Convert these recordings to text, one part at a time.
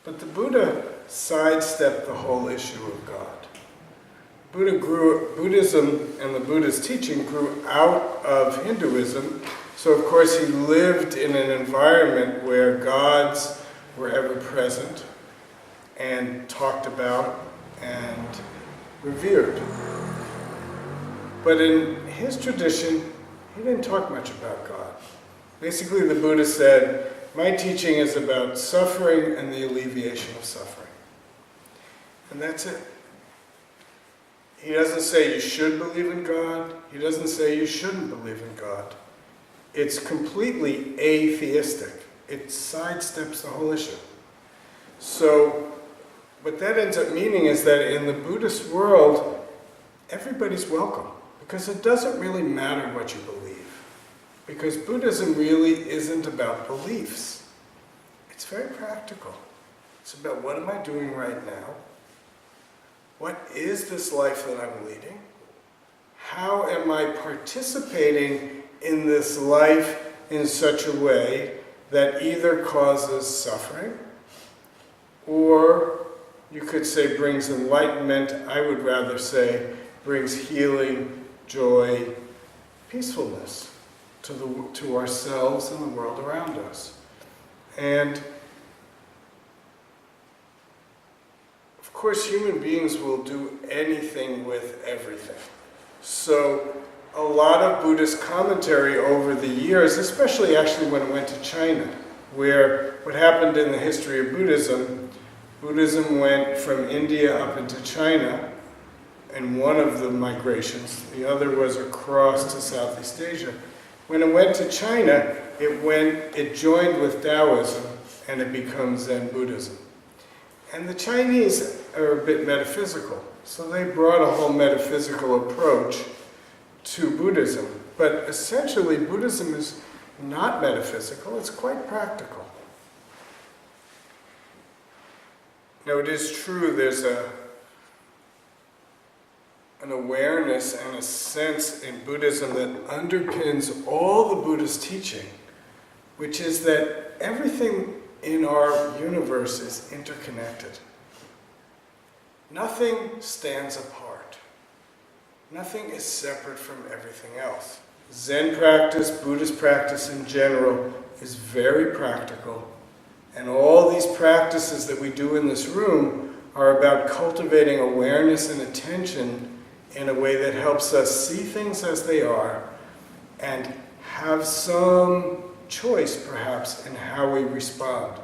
But the Buddha sidestepped the whole issue of God. Buddhism and the Buddha's teaching grew out of Hinduism, so of course he lived in an environment where gods were ever present and talked about and revered. But in his tradition, he didn't talk much about God. Basically, the Buddha said, my teaching is about suffering and the alleviation of suffering. And that's it. He doesn't say you should believe in God. He doesn't say you shouldn't believe in God. It's completely atheistic. It sidesteps the whole issue. So, what that ends up meaning is that in the Buddhist world, everybody's welcome, because it doesn't really matter what you believe. Because Buddhism really isn't about beliefs. It's very practical. It's about, what am I doing right now? What is this life that I'm leading? How am I participating in this life in such a way that either causes suffering, or you could say brings enlightenment. I would rather say brings healing, joy, peacefulness to ourselves and the world around us. And of course, human beings will do anything with everything. So a lot of Buddhist commentary over the years, especially actually when it went to China, where what happened in the history of Buddhism, Buddhism went from India up into China in one of the migrations. The other was across to Southeast Asia. When it went to China, it joined with Taoism, and it becomes Zen Buddhism. And the Chinese are a bit metaphysical, so they brought a whole metaphysical approach to Buddhism. But essentially, Buddhism is not metaphysical, it's quite practical. Now, it is true there's an awareness and a sense in Buddhism that underpins all the Buddhist teaching, which is that everything in our universe is interconnected. Nothing stands apart. Nothing is separate from everything else. Zen practice, Buddhist practice in general, is very practical. And all these practices that we do in this room are about cultivating awareness and attention in a way that helps us see things as they are and have some choice, perhaps, in how we respond,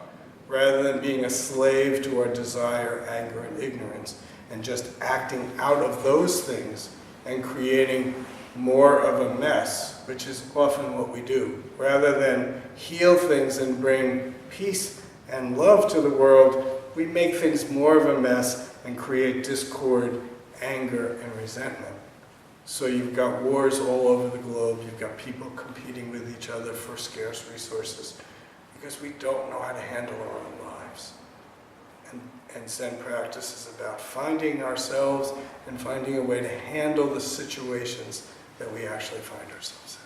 rather than being a slave to our desire, anger, and ignorance, and just acting out of those things and creating more of a mess, which is often what we do. Rather than heal things and bring peace and love to the world, we make things more of a mess and create discord, anger, and resentment. So you've got wars all over the globe, you've got people competing with each other for scarce resources, because we don't know how to handle our own lives. And Zen practice is about finding ourselves and finding a way to handle the situations that we actually find ourselves in.